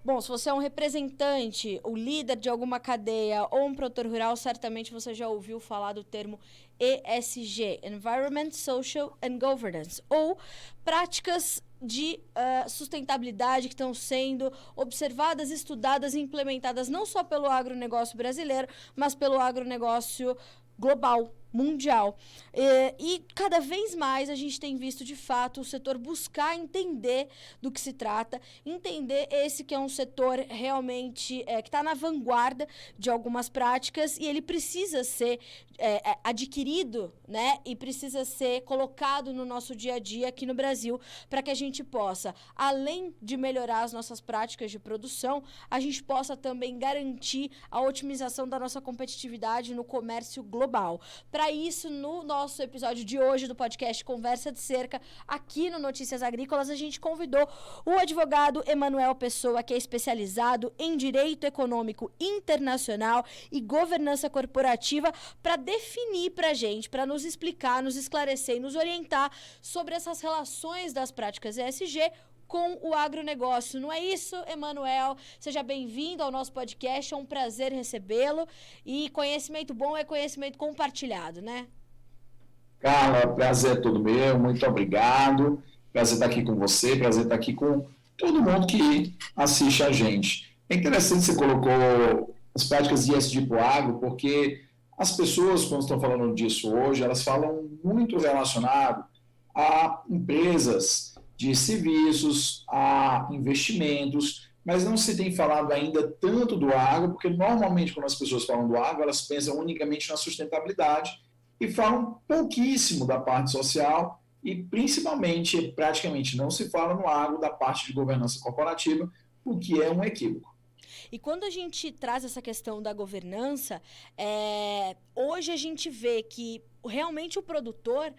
Bom, se você é um representante, o líder de alguma cadeia ou um produtor rural, certamente você já ouviu falar do termo ESG, Environment, Social and Governance, ou práticas de sustentabilidade que estão sendo observadas, estudadas e implementadas não só pelo agronegócio brasileiro, mas pelo agronegócio global, mundial. E cada vez mais a gente tem visto, de fato, o setor buscar entender do que se trata, entender esse que é um setor realmente que está na vanguarda de algumas práticas e ele precisa ser adquirido, né? E precisa ser colocado no nosso dia a dia aqui no Brasil para que a gente possa, além de melhorar as nossas práticas de produção, a gente possa também garantir a otimização da nossa competitividade no comércio global. Para isso, no nosso episódio de hoje do podcast Conversa de Cerca, aqui no Notícias Agrícolas, a gente convidou o advogado Emanuel Pessoa, que é especializado em Direito Econômico Internacional e Governança Corporativa, para definir para a gente, para nos explicar, nos esclarecer e nos orientar sobre essas relações das práticas ESG com o agronegócio. Não é isso, Emanuel? Seja bem-vindo ao nosso podcast, é um prazer recebê-lo. E conhecimento bom é conhecimento compartilhado, né? Carla, prazer é todo meu, muito obrigado. Prazer estar aqui com você, prazer estar aqui com todo mundo que assiste a gente. É interessante que você colocou as práticas de ESG para o agro, porque as pessoas, quando estão falando disso hoje, elas falam muito relacionado a empresas de serviços, a investimentos, mas não se tem falado ainda tanto do agro, porque normalmente quando as pessoas falam do agro, elas pensam unicamente na sustentabilidade e falam pouquíssimo da parte social e principalmente, praticamente não se fala no agro da parte de governança corporativa, o que é um equívoco. E quando a gente traz essa questão da governança, hoje a gente vê que realmente o produtor,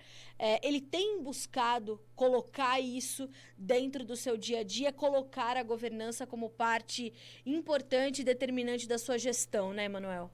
ele tem buscado colocar isso dentro do seu dia a dia, colocar a governança como parte importante e determinante da sua gestão, né, Emanuel?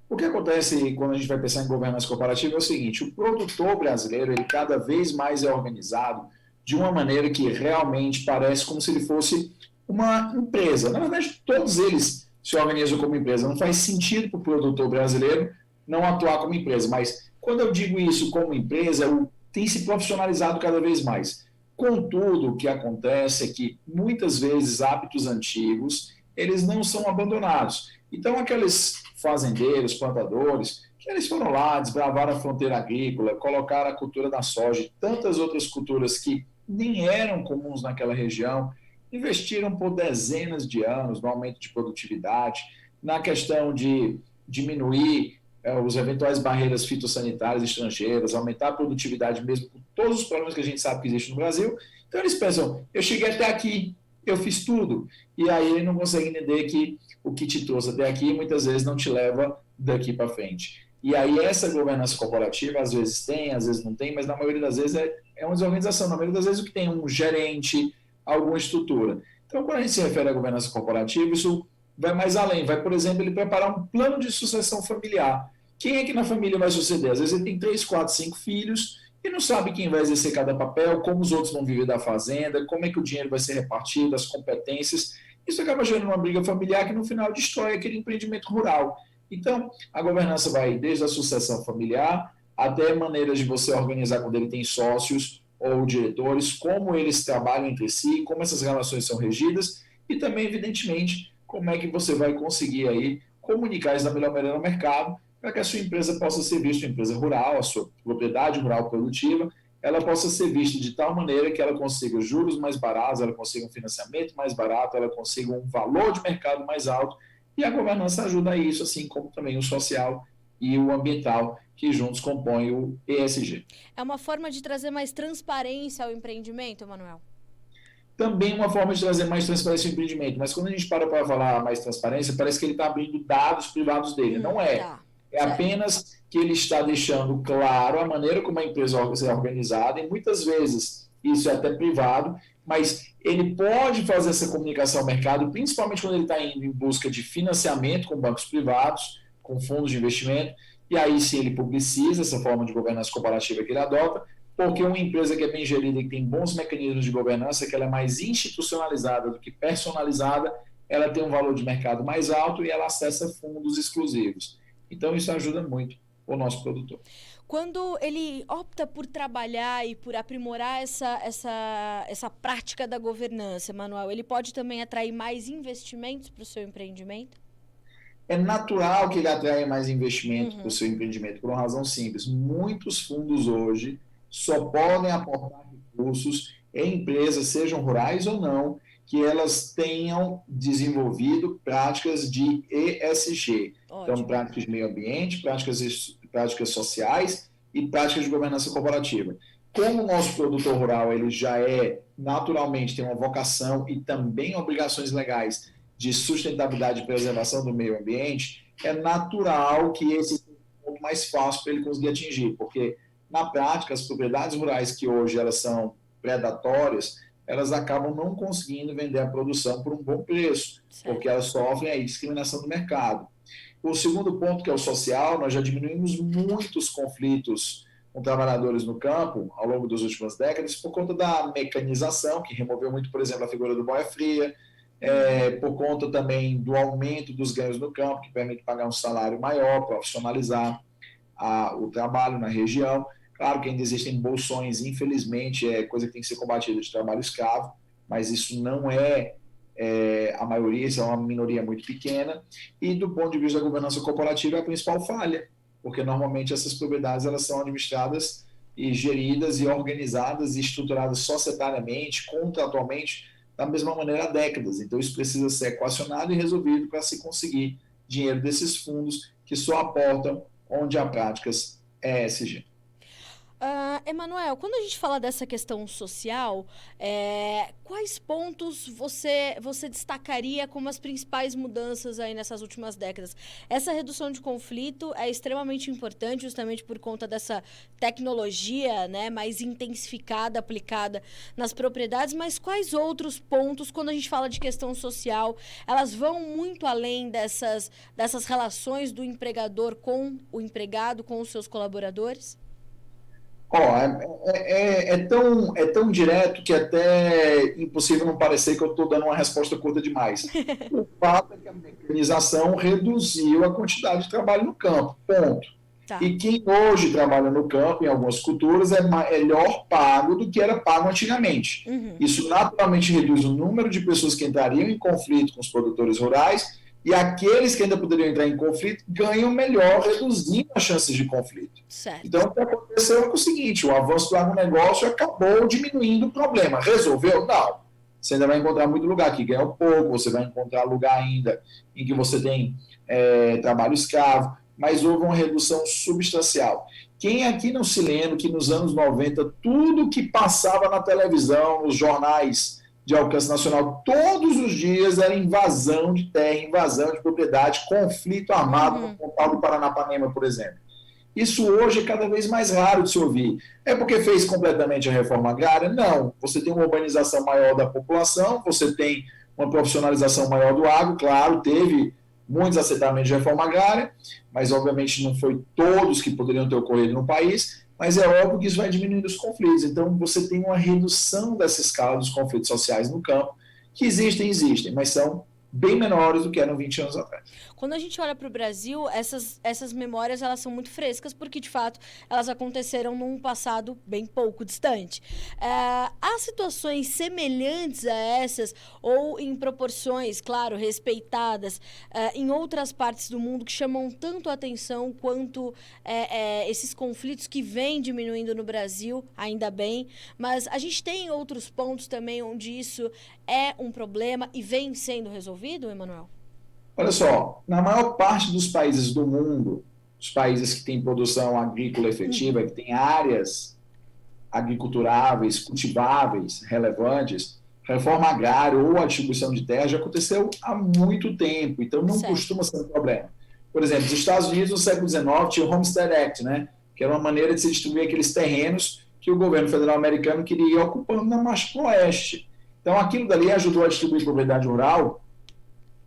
O que acontece quando a gente vai pensar em governança corporativa é o seguinte: o produtor brasileiro, ele cada vez mais é organizado de uma maneira que realmente parece como se ele fosse uma empresa. Na verdade, todos eles se organizam como empresa. Não faz sentido para o produtor brasileiro não atuar como empresa, mas quando eu digo isso como empresa, tem se profissionalizado cada vez mais. Contudo, o que acontece é que muitas vezes hábitos antigos, eles não são abandonados. Então, aqueles fazendeiros, plantadores, que eles foram lá, desbravaram a fronteira agrícola, colocaram a cultura da soja e tantas outras culturas que nem eram comuns naquela região, investiram por dezenas de anos no aumento de produtividade, na questão de diminuir os eventuais barreiras fitossanitárias estrangeiras, aumentar a produtividade mesmo com todos os problemas que a gente sabe que existem no Brasil. Então eles pensam, eu cheguei até aqui, eu fiz tudo. E aí ele não consegue entender que o que te trouxe até aqui muitas vezes não te leva daqui para frente. E aí essa governança corporativa às vezes tem, às vezes não tem, mas na maioria das vezes é uma desorganização. Na maioria das vezes o que tem um gerente, alguma estrutura. Então, quando a gente se refere à governança corporativa, isso vai mais além. Vai, por exemplo, ele preparar um plano de sucessão familiar. Quem é que na família vai suceder? Às vezes ele tem 3, 4, 5 filhos e não sabe quem vai exercer cada papel, como os outros vão viver da fazenda, como é que o dinheiro vai ser repartido, as competências. Isso acaba gerando uma briga familiar que no final destrói aquele empreendimento rural. Então, a governança vai desde a sucessão familiar até maneiras de você organizar quando ele tem sócios ou diretores, como eles trabalham entre si, como essas relações são regidas e também, evidentemente, como é que você vai conseguir aí comunicar isso da melhor maneira no mercado para que a sua empresa possa ser vista, uma empresa rural, a sua propriedade rural produtiva, ela possa ser vista de tal maneira que ela consiga juros mais baratos, ela consiga um financiamento mais barato, ela consiga um valor de mercado mais alto, e a governança ajuda a isso, assim como também o social e o ambiental, que juntos compõem o ESG. É uma forma de trazer mais transparência ao empreendimento, Emanuel? Também uma forma de trazer mais transparência ao empreendimento, mas quando a gente para falar mais transparência, parece que ele está abrindo dados privados dele. Não é. Tá. É apenas que ele está deixando claro a maneira como a empresa é organizada, e muitas vezes isso é até privado, mas ele pode fazer essa comunicação ao mercado, principalmente quando ele está indo em busca de financiamento com bancos privados, com fundos de investimento, e aí sim ele publiciza essa forma de governança corporativa que ele adota, porque uma empresa que é bem gerida e que tem bons mecanismos de governança, que ela é mais institucionalizada do que personalizada, ela tem um valor de mercado mais alto e ela acessa fundos exclusivos. Então, isso ajuda muito o nosso produtor. Quando ele opta por trabalhar e por aprimorar essa prática da governança, Manuel, ele pode também atrair mais investimentos para o seu empreendimento? É natural que ele atraia mais investimento para o seu empreendimento, por uma razão simples. Muitos fundos hoje só podem aportar recursos em empresas, sejam rurais ou não, que elas tenham desenvolvido práticas de ESG. Ótimo. Então, práticas de meio ambiente, práticas sociais e práticas de governança corporativa. Como o nosso produtor rural ele já naturalmente, tem uma vocação e também obrigações legais de sustentabilidade e preservação do meio ambiente, é natural que esse seja um ponto mais fácil para ele conseguir atingir, porque, na prática, as propriedades rurais que hoje elas são predatórias, elas acabam não conseguindo vender a produção por um bom preço, certo, porque elas sofrem aí discriminação do mercado. O segundo ponto, que é o social, nós já diminuímos muitos conflitos com trabalhadores no campo ao longo das últimas décadas por conta da mecanização, que removeu muito, por exemplo, a figura do boia-fria, por conta também do aumento dos ganhos no campo, que permite pagar um salário maior, profissionalizar o trabalho na região. Claro que ainda existem bolsões, infelizmente, coisa que tem que ser combatida de trabalho escravo, mas isso não é a maioria, isso é uma minoria muito pequena. E do ponto de vista da governança corporativa, é a principal falha, porque normalmente essas propriedades elas são administradas e geridas e organizadas e estruturadas societariamente, contratualmente, da mesma maneira há décadas. Então, isso precisa ser equacionado e resolvido para se conseguir dinheiro desses fundos que só aportam onde há práticas ESG. Emanuel, quando a gente fala dessa questão social, quais pontos você destacaria como as principais mudanças aí nessas últimas décadas? Essa redução de conflito é extremamente importante, justamente por conta dessa tecnologia, né, mais intensificada, aplicada nas propriedades, mas quais outros pontos, quando a gente fala de questão social, elas vão muito além dessas relações do empregador com o empregado, com os seus colaboradores? É tão direto que até é impossível não parecer que eu estou dando uma resposta curta demais. O fato é que a mecanização reduziu a quantidade de trabalho no campo, ponto. Tá. E quem hoje trabalha no campo, em algumas culturas, é melhor pago do que era pago antigamente. Isso naturalmente reduz o número de pessoas que entrariam em conflito com os produtores rurais, e aqueles que ainda poderiam entrar em conflito ganham melhor, reduzindo as chances de conflito. Certo. Então, o que aconteceu é o seguinte, o avanço do agronegócio acabou diminuindo o problema. Resolveu? Não. Você ainda vai encontrar muito lugar que ganha pouco, você vai encontrar lugar ainda em que você tem trabalho escravo, mas houve uma redução substancial. Quem aqui não se lembra que nos anos 90, tudo que passava na televisão, nos jornais de alcance nacional, todos os dias era invasão de terra, invasão de propriedade, conflito armado no Pontal do Paranapanema, por exemplo. Isso hoje é cada vez mais raro de se ouvir. É porque fez completamente a reforma agrária? Não. Você tem uma urbanização maior da população, você tem uma profissionalização maior do agro, claro, teve muitos acertamentos de reforma agrária, mas obviamente não foi todos que poderiam ter ocorrido no país, mas é óbvio que isso vai diminuindo os conflitos. Então, você tem uma redução dessa escala dos conflitos sociais no campo, que existem, mas são bem menores do que eram 20 anos atrás. Quando a gente olha para o Brasil, essas memórias elas são muito frescas, porque, de fato, elas aconteceram num passado bem pouco distante. Há situações semelhantes a essas, ou em proporções, claro, respeitadas, em outras partes do mundo que chamam tanto a atenção quanto esses conflitos que vêm diminuindo no Brasil, ainda bem, mas a gente tem outros pontos também onde isso é um problema e vem sendo resolvido, Emanuel? Olha só, na maior parte dos países do mundo, os países que têm produção agrícola efetiva, que têm áreas agriculturáveis, cultiváveis, relevantes, reforma agrária ou a distribuição de terra já aconteceu há muito tempo, então não costuma ser um problema. Por exemplo, os Estados Unidos, no século XIX, tinha o Homestead Act, né, que era uma maneira de se distribuir aqueles terrenos que o governo federal americano queria ir ocupando na marcha para o oeste. Então, aquilo dali ajudou a distribuir propriedade rural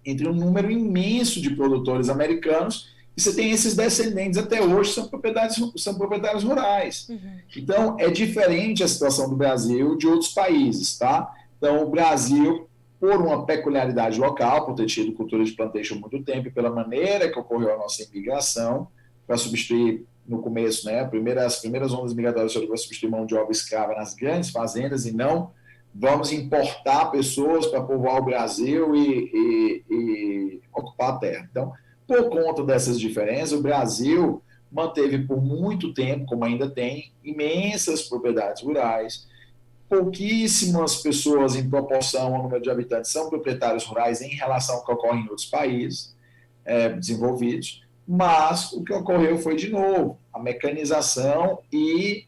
entre um número imenso de produtores americanos E você tem esses descendentes até hoje são proprietários rurais. Uhum. Então, é diferente a situação do Brasil de outros países, tá? Então, o Brasil, por uma peculiaridade local, por ter tido cultura de plantation há muito tempo, e pela maneira que ocorreu a nossa imigração, para substituir, no começo, né, as primeiras ondas migratórias foram para substituir mão de obra escrava nas grandes fazendas, e não vamos importar pessoas para povoar o Brasil e ocupar a terra. Então, por conta dessas diferenças, o Brasil manteve por muito tempo, como ainda tem, imensas propriedades rurais. Pouquíssimas pessoas, em proporção ao número de habitantes, são proprietários rurais em relação ao que ocorre em outros países desenvolvidos, mas o que ocorreu foi, de novo, a mecanização e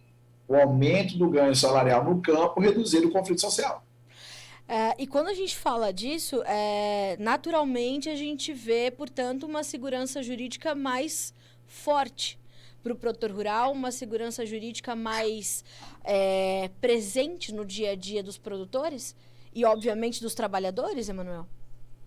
o aumento do ganho salarial no campo reduzir o conflito social. E quando a gente fala disso, naturalmente a gente vê, portanto, uma segurança jurídica mais forte para o produtor rural, uma segurança jurídica mais presente no dia a dia dos produtores e, obviamente, dos trabalhadores, Emanuel?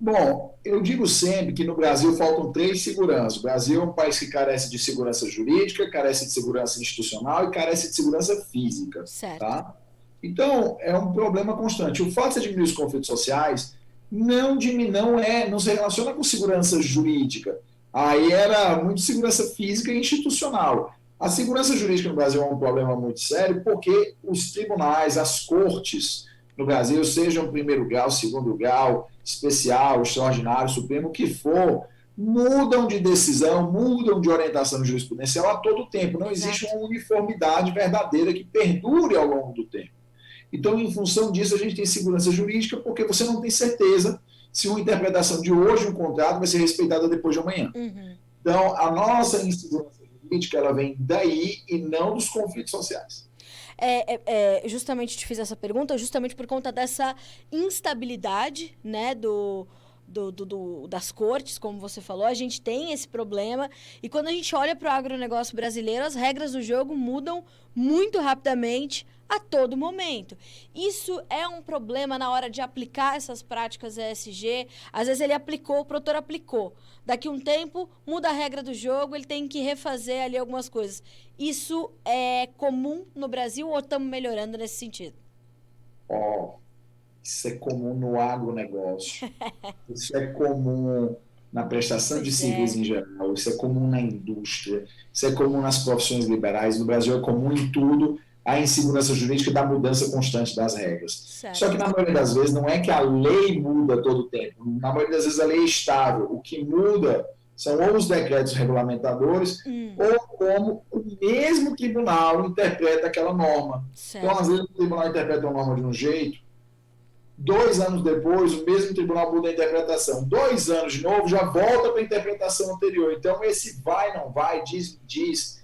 Bom, eu digo sempre que no Brasil faltam três seguranças. O Brasil é um país que carece de segurança jurídica, carece de segurança institucional e carece de segurança física. Certo. Tá? Então, é um problema constante. O fato de diminuir os conflitos sociais não se relaciona com segurança jurídica. Aí era muito segurança física e institucional. A segurança jurídica no Brasil é um problema muito sério porque os tribunais, as cortes no Brasil, sejam primeiro grau, segundo grau, especial, extraordinário, supremo, o que for, mudam de decisão, mudam de orientação jurisprudencial a todo tempo. Não existe uma uniformidade verdadeira que perdure ao longo do tempo. Então, em função disso, a gente tem segurança jurídica, porque você não tem certeza se uma interpretação de hoje um contrato vai ser respeitada depois de amanhã. Uhum. Então, a nossa insegurança jurídica ela vem daí e não dos conflitos sociais. Justamente te fiz essa pergunta, justamente por conta dessa instabilidade, né, das cortes, como você falou, a gente tem esse problema, e quando a gente olha para o agronegócio brasileiro, as regras do jogo mudam muito rapidamente a todo momento. Isso é um problema na hora de aplicar essas práticas ESG. Às vezes ele aplicou, o produtor aplicou. Daqui a um tempo, muda a regra do jogo, ele tem que refazer ali algumas coisas. Isso é comum no Brasil ou estamos melhorando nesse sentido? Isso é comum no agronegócio. Isso é comum na prestação de serviços em geral. Isso é comum na indústria. Isso é comum nas profissões liberais. No Brasil é comum em tudo a insegurança jurídica da mudança constante das regras. Certo. Só que na maioria das vezes não é que a lei muda todo o tempo. Na maioria das vezes a lei é estável. O que muda são ou os decretos regulamentadores ou como o mesmo tribunal interpreta aquela norma. Certo. Então, às vezes, o tribunal interpreta uma norma de um jeito, 2 anos depois, o mesmo tribunal muda a interpretação. 2 anos de novo, já volta para a interpretação anterior. Então, esse vai, não vai, diz.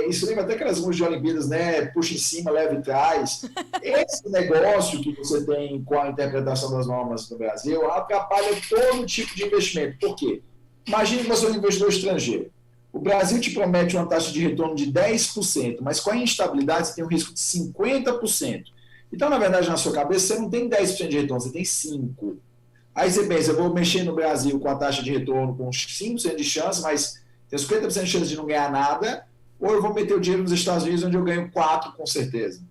Isso lembra até aquelas músicas de Olimpíadas, né? Puxa em cima, leva e traz. Esse negócio que você tem com a interpretação das normas no Brasil atrapalha todo tipo de investimento. Por quê? Imagine que você é um investidor estrangeiro. O Brasil te promete uma taxa de retorno de 10%, mas com a instabilidade você tem um risco de 50%. Então, na verdade, na sua cabeça, você não tem 10% de retorno, você tem 5%. Aí você pensa, eu vou mexer no Brasil com a taxa de retorno com 5% de chance, mas tem 50% de chance de não ganhar nada, ou eu vou meter o dinheiro nos Estados Unidos, onde eu ganho 4%, com certeza.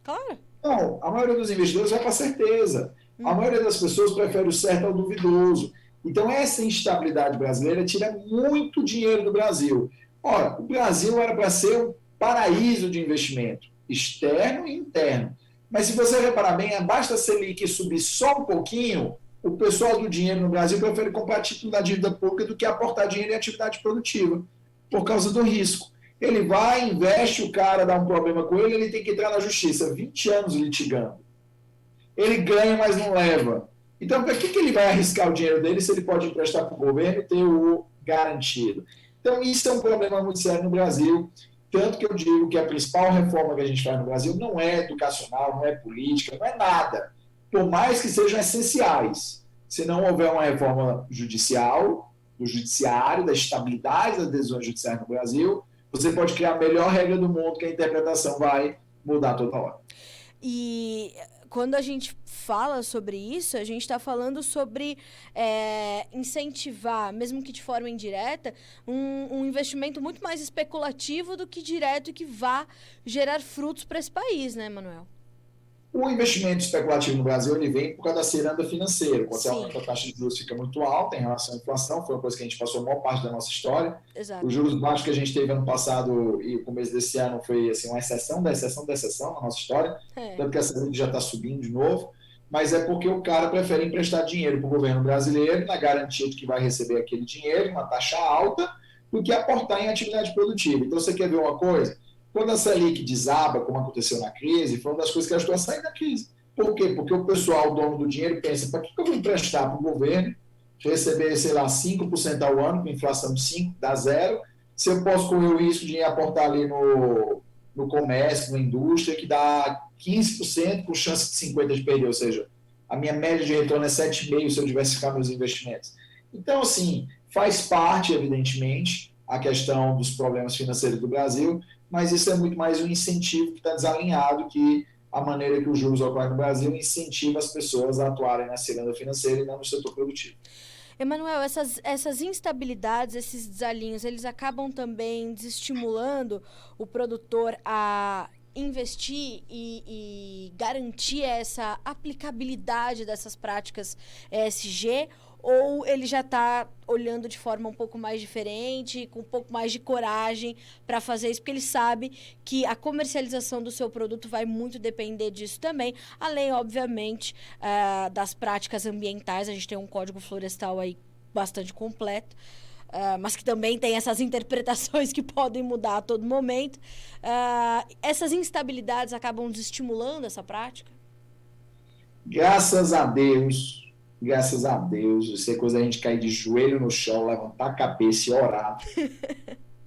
Claro. Não, a maioria dos investidores vai para a certeza. A maioria das pessoas prefere o certo ao duvidoso. Então, essa instabilidade brasileira tira muito dinheiro do Brasil. Ora, o Brasil era para ser um paraíso de investimento, externo e interno. Mas se você reparar bem, basta a Selic subir só um pouquinho, o pessoal do dinheiro no Brasil prefere comprar título da dívida pública do que aportar dinheiro em atividade produtiva, por causa do risco. Ele vai, investe, o cara dá um problema com ele, ele tem que entrar na justiça, 20 anos litigando. Ele ganha, mas não leva. Então, para que ele vai arriscar o dinheiro dele se ele pode emprestar para o governo e ter o garantido? Então, isso é um problema muito sério no Brasil. Tanto que eu digo que a principal reforma que a gente faz no Brasil não é educacional, não é política, não é nada. Por mais que sejam essenciais. Se não houver uma reforma judicial, do judiciário, da estabilidade das decisões judiciais no Brasil, você pode criar a melhor regra do mundo, que a interpretação vai mudar toda hora. E quando a gente fala sobre isso, a gente está falando sobre incentivar, mesmo que de forma indireta, um investimento muito mais especulativo do que direto e que vá gerar frutos para esse país, né, Manuel? O investimento especulativo no Brasil ele vem por causa da ciranda financeira. Quando você Sim, aumenta a taxa de juros, fica muito alta em relação à inflação. Foi uma coisa que a gente passou a maior parte da nossa história. Os exato. juros baixos que a gente teve ano passado e o começo desse ano foi assim, uma exceção da exceção da exceção na nossa história. É. Tanto que a Selic já está subindo de novo. Mas é porque o cara prefere emprestar dinheiro para o governo brasileiro na garantia de que vai receber aquele dinheiro, uma taxa alta, do que aportar em atividade produtiva. Então, você quer ver uma coisa? Quando a Selic desaba, como aconteceu na crise, foi uma das coisas que ajudou a sair da crise. Por quê? Porque o pessoal, o dono do dinheiro, pensa, para que eu vou emprestar para o governo, receber, sei lá, 5% ao ano, com inflação de 5%, dá zero, se eu posso correr o risco de aportar ali no comércio, na indústria, que dá 15% com chance de 50% de perder, ou seja, a minha média de retorno é 7,5% se eu diversificar meus investimentos. Então, assim, faz parte, evidentemente, a questão dos problemas financeiros do Brasil, mas isso é muito mais um incentivo que está desalinhado que a maneira que os juros ocorrem no Brasil incentiva as pessoas a atuarem na ciranda financeira e não no setor produtivo. Emanuel, essas instabilidades, esses desalinhos, eles acabam também desestimulando o produtor a investir e garantir essa aplicabilidade dessas práticas ESG, ou ele já está olhando de forma um pouco mais diferente, com um pouco mais de coragem para fazer isso, porque ele sabe que a comercialização do seu produto vai muito depender disso também, além, obviamente, das práticas ambientais. A gente tem um código florestal aí bastante completo, mas que também tem essas interpretações que podem mudar a todo momento. Essas instabilidades acabam desestimulando essa prática? Graças a Deus, isso é coisa a gente cair de joelho no chão, levantar a cabeça e orar.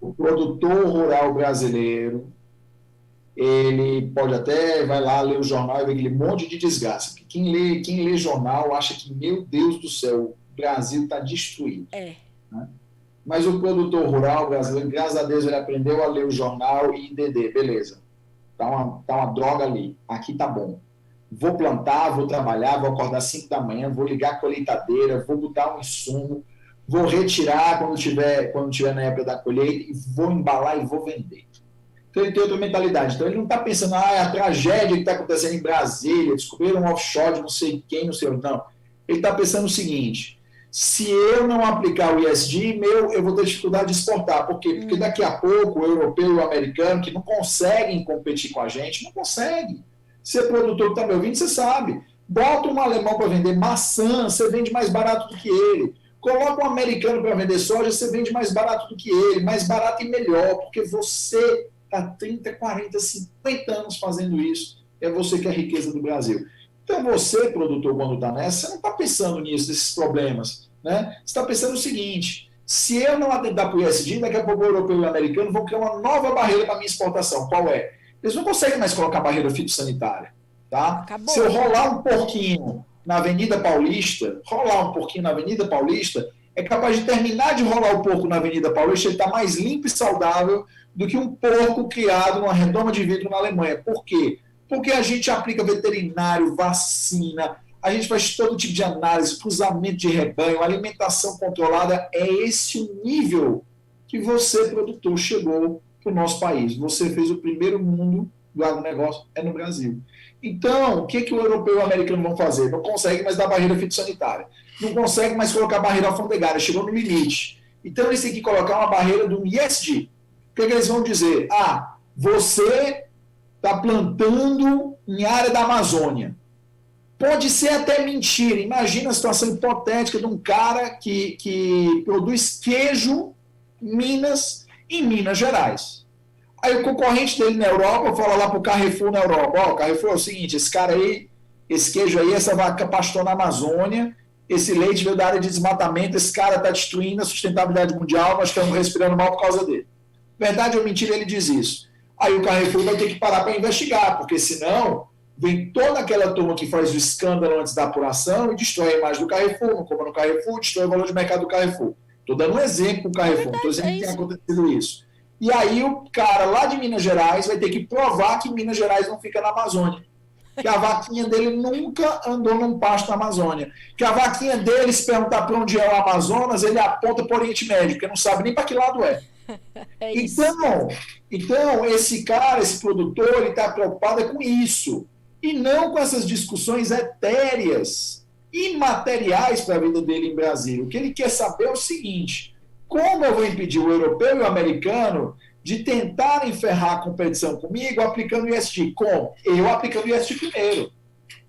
O produtor rural brasileiro, ele pode até, vai lá ler o jornal e ver aquele monte de desgraça. Quem lê jornal acha que, meu Deus do céu, o Brasil está destruído. É. Né? Mas o produtor rural brasileiro, graças a Deus, ele aprendeu a ler o jornal e entender, beleza, tá uma droga ali, aqui tá bom. Vou plantar, vou trabalhar, vou acordar às 5 da manhã, vou ligar a colheitadeira, vou botar um insumo, vou retirar quando tiver na época da colheita e vou embalar e vou vender. Então ele tem outra mentalidade. Então ele não está pensando, é a tragédia que está acontecendo em Brasília, descobriram um offshore de não sei quem, não sei onde. Não. Ele está pensando o seguinte, se eu não aplicar o ESG, eu vou ter dificuldade de exportar. Por quê? Porque daqui a pouco o europeu e o americano, que não conseguem competir com a gente, não conseguem. Ser produtor que está me ouvindo, você sabe. Bota um alemão para vender maçã, você vende mais barato do que ele. Coloca um americano para vender soja, você vende mais barato do que ele. Mais barato e melhor, porque você está 30, 40, 50 anos fazendo isso. É você que é a riqueza do Brasil. Então você, produtor, quando está nessa, você não está pensando nisso, nesses problemas. Né? Você está pensando o seguinte, se eu não atentar para o ISD, daqui a pouco o europeu e o americano vão criar uma nova barreira para a minha exportação. Qual é? Eles não conseguem mais colocar barreira fitossanitária. Tá? Se eu rolar um pouquinho na Avenida Paulista, é capaz de terminar de rolar o porco na Avenida Paulista, ele está mais limpo e saudável do que um porco criado numa redoma de vidro na Alemanha. Por quê? Porque a gente aplica veterinário, vacina, a gente faz todo tipo de análise, cruzamento de rebanho, alimentação controlada. É esse o nível que você, produtor, chegou para o nosso país. Você fez o primeiro mundo do agronegócio, é no Brasil. Então, o que o europeu e o americano vão fazer? Não consegue mais dar barreira fitossanitária. Não consegue mais colocar barreira alfandegária. Chegou no limite. Então, eles têm que colocar uma barreira do ESG. O que eles vão dizer? Você está plantando em área da Amazônia. Pode ser até mentira. Imagina a situação hipotética de um cara que produz queijo em Minas Gerais. Aí o concorrente dele na Europa fala lá para o Carrefour na Europa, Carrefour é o seguinte, esse cara aí, esse queijo aí, essa vaca pastou na Amazônia, esse leite veio da área de desmatamento, esse cara está destruindo a sustentabilidade mundial, nós estamos respirando mal por causa dele. Verdade ou mentira, ele diz isso. Aí o Carrefour vai ter que parar para investigar, porque senão vem toda aquela turma que faz o escândalo antes da apuração e destrói a imagem do Carrefour, não compra no Carrefour, destrói o valor de mercado do Carrefour. Estou dando um exemplo com o Carrefour, não estou dizendo que tem acontecido isso. E aí o cara lá de Minas Gerais vai ter que provar que Minas Gerais não fica na Amazônia. que a vaquinha dele nunca andou num pasto na Amazônia, que a vaquinha dele, se perguntar para onde é o Amazonas, ele aponta para o Oriente Médio, porque não sabe nem para que lado é. É isso. Então, então esse cara, esse produtor, ele está preocupado com isso, e não com essas discussões etéreas, imateriais para a vida dele em Brasília. O que ele quer saber é o seguinte: como eu vou impedir o europeu e o americano de tentarem ferrar a competição comigo aplicando o ISD? Como? Eu aplicando o ISD primeiro.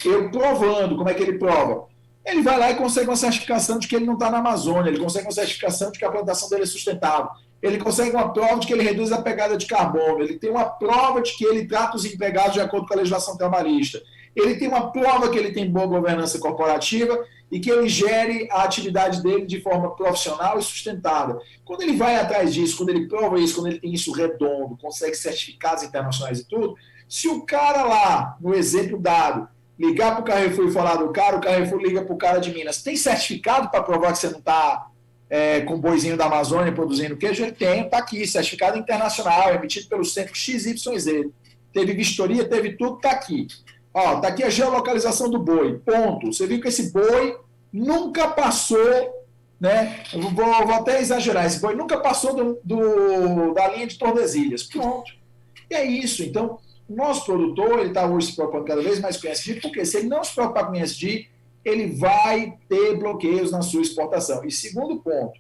Eu provando. Como é que ele prova? Ele vai lá e consegue uma certificação de que ele não está na Amazônia, ele consegue uma certificação de que a plantação dele é sustentável, ele consegue uma prova de que ele reduz a pegada de carbono, ele tem uma prova de que ele trata os empregados de acordo com a legislação trabalhista, ele tem uma prova que ele tem boa governança corporativa e que ele gere a atividade dele de forma profissional e sustentável. Quando ele vai atrás disso, quando ele prova isso, quando ele tem isso redondo, consegue certificados internacionais e tudo, se o cara lá, no exemplo dado, ligar para o Carrefour e falar do cara, o Carrefour liga para o cara de Minas, tem certificado para provar que você não está com o boizinho da Amazônia produzindo queijo? Ele tem, está aqui, certificado internacional, emitido pelo centro XYZ. Teve vistoria, teve tudo, está aqui. Ó, tá aqui a geolocalização do boi, ponto. Você viu que esse boi nunca passou, né? Eu vou até exagerar, esse boi nunca passou da linha de Tordesilhas, pronto. E é isso. Então, o nosso produtor, ele está hoje se preocupando cada vez mais com ESG, porque se ele não se preocupar com ESG, ele vai ter bloqueios na sua exportação. E segundo ponto,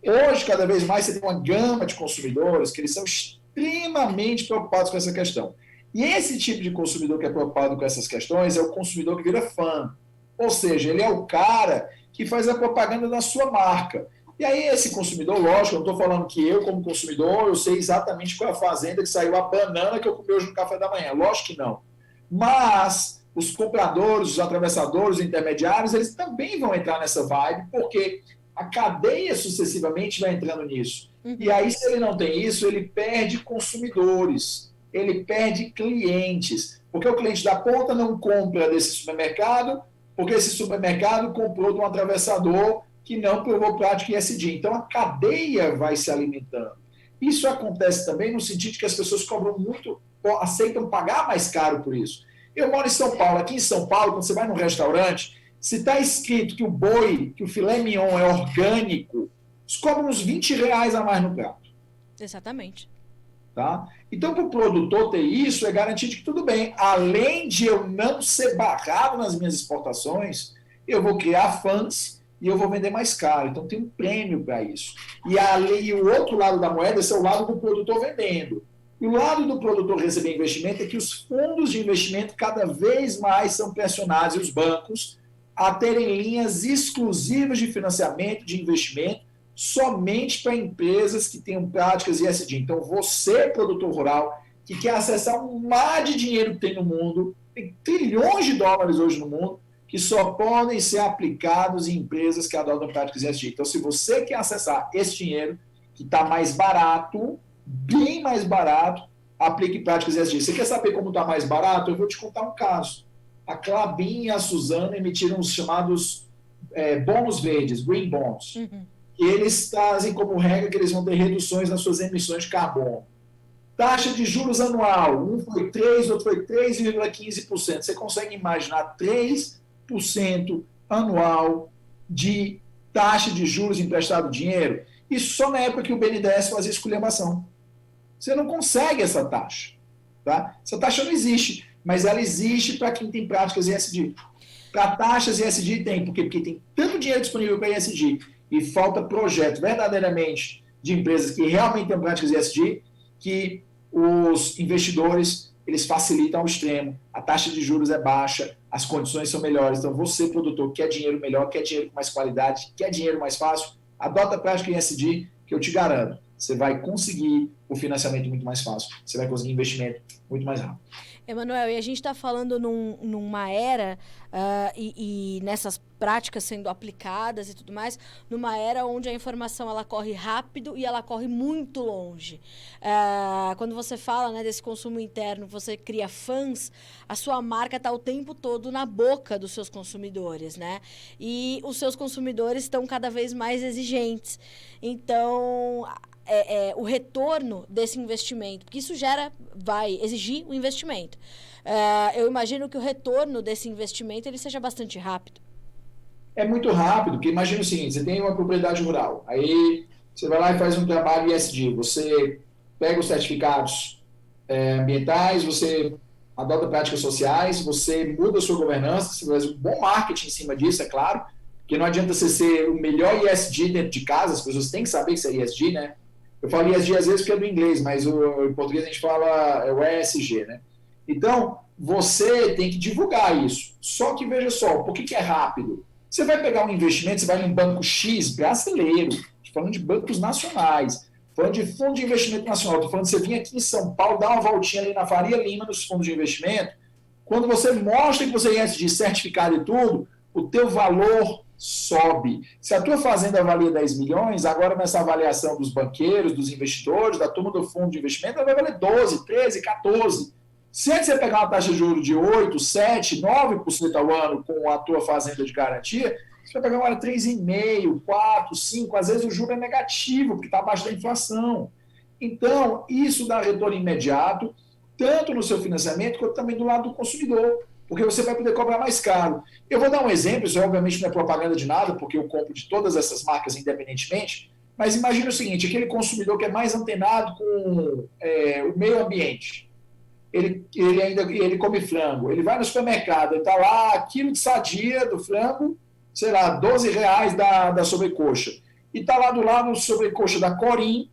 hoje, cada vez mais, você tem uma gama de consumidores que eles são extremamente preocupados com essa questão. E esse tipo de consumidor que é preocupado com essas questões é o consumidor que vira fã. Ou seja, ele é o cara que faz a propaganda da sua marca. E aí esse consumidor, lógico, eu não estou falando que eu, como consumidor, eu sei exatamente qual é a fazenda que saiu a banana que eu comi hoje no café da manhã. Lógico que não. Mas os compradores, os atravessadores, os intermediários, eles também vão entrar nessa vibe, porque a cadeia sucessivamente vai entrando nisso. E aí, se ele não tem isso, ele perde consumidores, ele perde clientes, porque o cliente da ponta não compra desse supermercado, porque esse supermercado comprou de um atravessador que não provou prática ESG. Então, a cadeia vai se alimentando. Isso acontece também no sentido de que as pessoas cobram muito, aceitam pagar mais caro por isso. Eu moro em São Paulo. Aqui em São Paulo, quando você vai num restaurante, se está escrito que o boi, que o filé mignon é orgânico, eles cobram uns R$ 20 a mais no prato. Exatamente. Tá? Então, para o produtor ter isso, é garantir que tudo bem. Além de eu não ser barrado nas minhas exportações, eu vou criar fãs e eu vou vender mais caro. Então, tem um prêmio para isso. E o outro lado da moeda, esse é o lado do produtor vendendo. E o lado do produtor receber investimento é que os fundos de investimento cada vez mais são pressionados, e os bancos, a terem linhas exclusivas de financiamento, de investimento, somente para empresas que tenham práticas ESG. Então, você, produtor rural, que quer acessar um mar de dinheiro que tem no mundo, tem trilhões de dólares hoje no mundo, que só podem ser aplicados em empresas que adotam práticas ESG. Então, se você quer acessar esse dinheiro, que está mais barato, bem mais barato, aplique práticas ESG. Você quer saber como está mais barato? Eu vou te contar um caso. A Klabin e a Suzano emitiram os chamados bônus verdes, green bonds. E eles trazem como regra que eles vão ter reduções nas suas emissões de carbono. Taxa de juros anual, um foi 3, outro foi 3,15%. Você consegue imaginar 3% anual de taxa de juros emprestado dinheiro? Isso só na época que o BNDES fazia esculhambação. Você não consegue essa taxa. Tá? Essa taxa não existe, mas ela existe para quem tem práticas ESG. Para taxas ESG tem. Por quê? Porque tem tanto dinheiro disponível para ESG e falta projeto verdadeiramente de empresas que realmente têm práticas ESG, que os investidores eles facilitam ao extremo, a taxa de juros é baixa, as condições são melhores. Então, você, produtor, quer dinheiro melhor, quer dinheiro com mais qualidade, quer dinheiro mais fácil, adota a prática ESG, que eu te garanto, você vai conseguir o financiamento muito mais fácil, você vai conseguir investimento muito mais rápido. Emanuel, e a gente está falando numa era, e nessas práticas sendo aplicadas e tudo mais, numa era onde a informação ela corre rápido e ela corre muito longe. Quando você fala, né, desse consumo interno, você cria fãs, a sua marca está o tempo todo na boca dos seus consumidores, né? E os seus consumidores estão cada vez mais exigentes. Então, o retorno desse investimento? Porque isso vai exigir um investimento. Eu imagino que o retorno desse investimento ele seja bastante rápido. É muito rápido, porque imagina o seguinte, você tem uma propriedade rural, aí você vai lá e faz um trabalho ESG, você pega os certificados ambientais, você adota práticas sociais, você muda a sua governança, você faz um bom marketing em cima disso, é claro, porque não adianta você ser o melhor ESG dentro de casa, as pessoas têm que saber que isso é ESG, né? Eu falo ESG às vezes porque é do inglês, mas em português a gente fala o ESG, né? Então, você tem que divulgar isso. Só que, veja só, por que é rápido? Você vai pegar um investimento, você vai num banco X brasileiro, estou falando de bancos nacionais, falando de fundo de investimento nacional, estou falando de você vir aqui em São Paulo, dar uma voltinha ali na Faria Lima, nos fundos de investimento, quando você mostra que você é de certificado e tudo, o teu valor sobe. Se a tua fazenda valia 10 milhões, agora nessa avaliação dos banqueiros, dos investidores, da turma do fundo de investimento, ela vai valer 12, 13, 14. Se antes você pegar uma taxa de juros de 8, 7, 9% ao ano com a tua fazenda de garantia, você vai pegar agora 3,5%, 4%, 5%, às vezes o juro é negativo, porque está abaixo da inflação. Então, isso dá retorno imediato, tanto no seu financiamento, quanto também do lado do consumidor, porque você vai poder cobrar mais caro. Eu vou dar um exemplo, isso obviamente não é propaganda de nada, porque eu compro de todas essas marcas independentemente, mas imagina o seguinte, aquele consumidor que é mais antenado com o meio ambiente, ele come frango, ele vai no supermercado, ele está lá, quilo de sadia do frango, sei lá, R$12 da sobrecoxa. E está lá do lado sobrecoxa da Corim,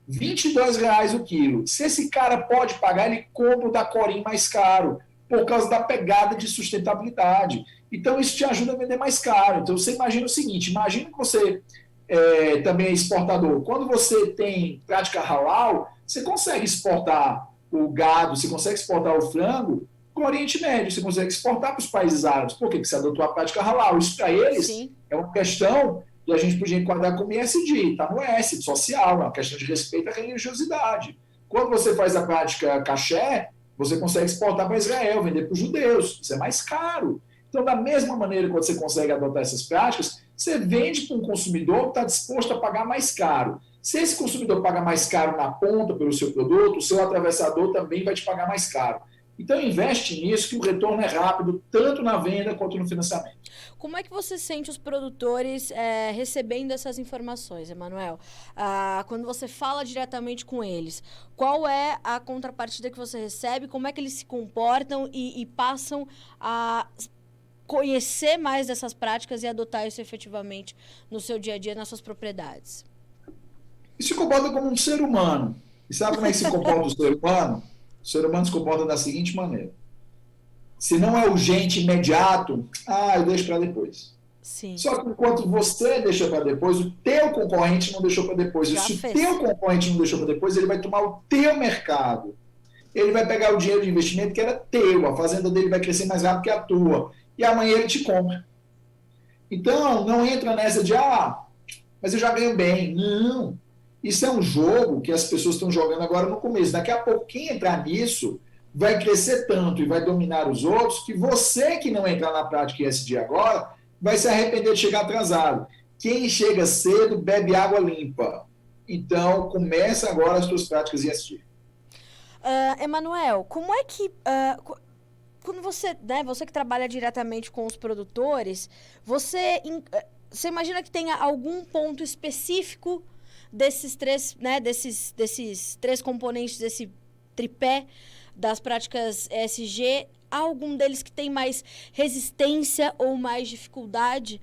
R$22 o quilo. Se esse cara pode pagar, ele compra o da Corim mais caro, por causa da pegada de sustentabilidade. Então, isso te ajuda a vender mais caro. Então, você imagina o seguinte, imagina que você também é exportador. Quando você tem prática halal, você consegue exportar o gado, você consegue exportar o frango para o Oriente Médio, você consegue exportar para os países árabes. Por quê? Porque você adotou a prática halal. Isso para eles Sim. É uma questão que a gente podia enquadrar como ESG, está no S, social, é uma questão de respeito à religiosidade. Quando você faz a prática caché, você consegue exportar para Israel, vender para os judeus, isso é mais caro. Então, da mesma maneira que você consegue adotar essas práticas, você vende para um consumidor que está disposto a pagar mais caro. Se esse consumidor paga mais caro na ponta pelo seu produto, o seu atravessador também vai te pagar mais caro. Então, investe nisso que o retorno é rápido, tanto na venda quanto no financiamento. Como é que você sente os produtores recebendo essas informações, Emanuel? Quando você fala diretamente com eles, qual é a contrapartida que você recebe? Como é que eles se comportam e passam a conhecer mais dessas práticas e adotar isso efetivamente no seu dia a dia, nas suas propriedades? E se comporta como um ser humano. E sabe como é que se comporta o ser humano? O ser humano se comporta da seguinte maneira. Se não é urgente, imediato, eu deixo para depois. Sim. Só que enquanto você deixa para depois, o teu concorrente não deixou para depois. E se o teu concorrente não deixou para depois, ele vai tomar o teu mercado. Ele vai pegar o dinheiro de investimento que era teu, a fazenda dele vai crescer mais rápido que a tua. E amanhã ele te compra. Então, não entra nessa de, mas eu já ganho bem. Não. Isso é um jogo que as pessoas estão jogando agora no começo. Daqui a pouco, quem entrar nisso vai crescer tanto e vai dominar os outros que você que não entrar na prática ESG agora vai se arrepender de chegar atrasado. Quem chega cedo bebe água limpa. Então, começa agora as suas práticas ESG. Emanuel, como é que... quando você que trabalha diretamente com os produtores, você imagina que tenha algum ponto específico desses três, desses três componentes, desse tripé das práticas ESG, há algum deles que tem mais resistência ou mais dificuldade?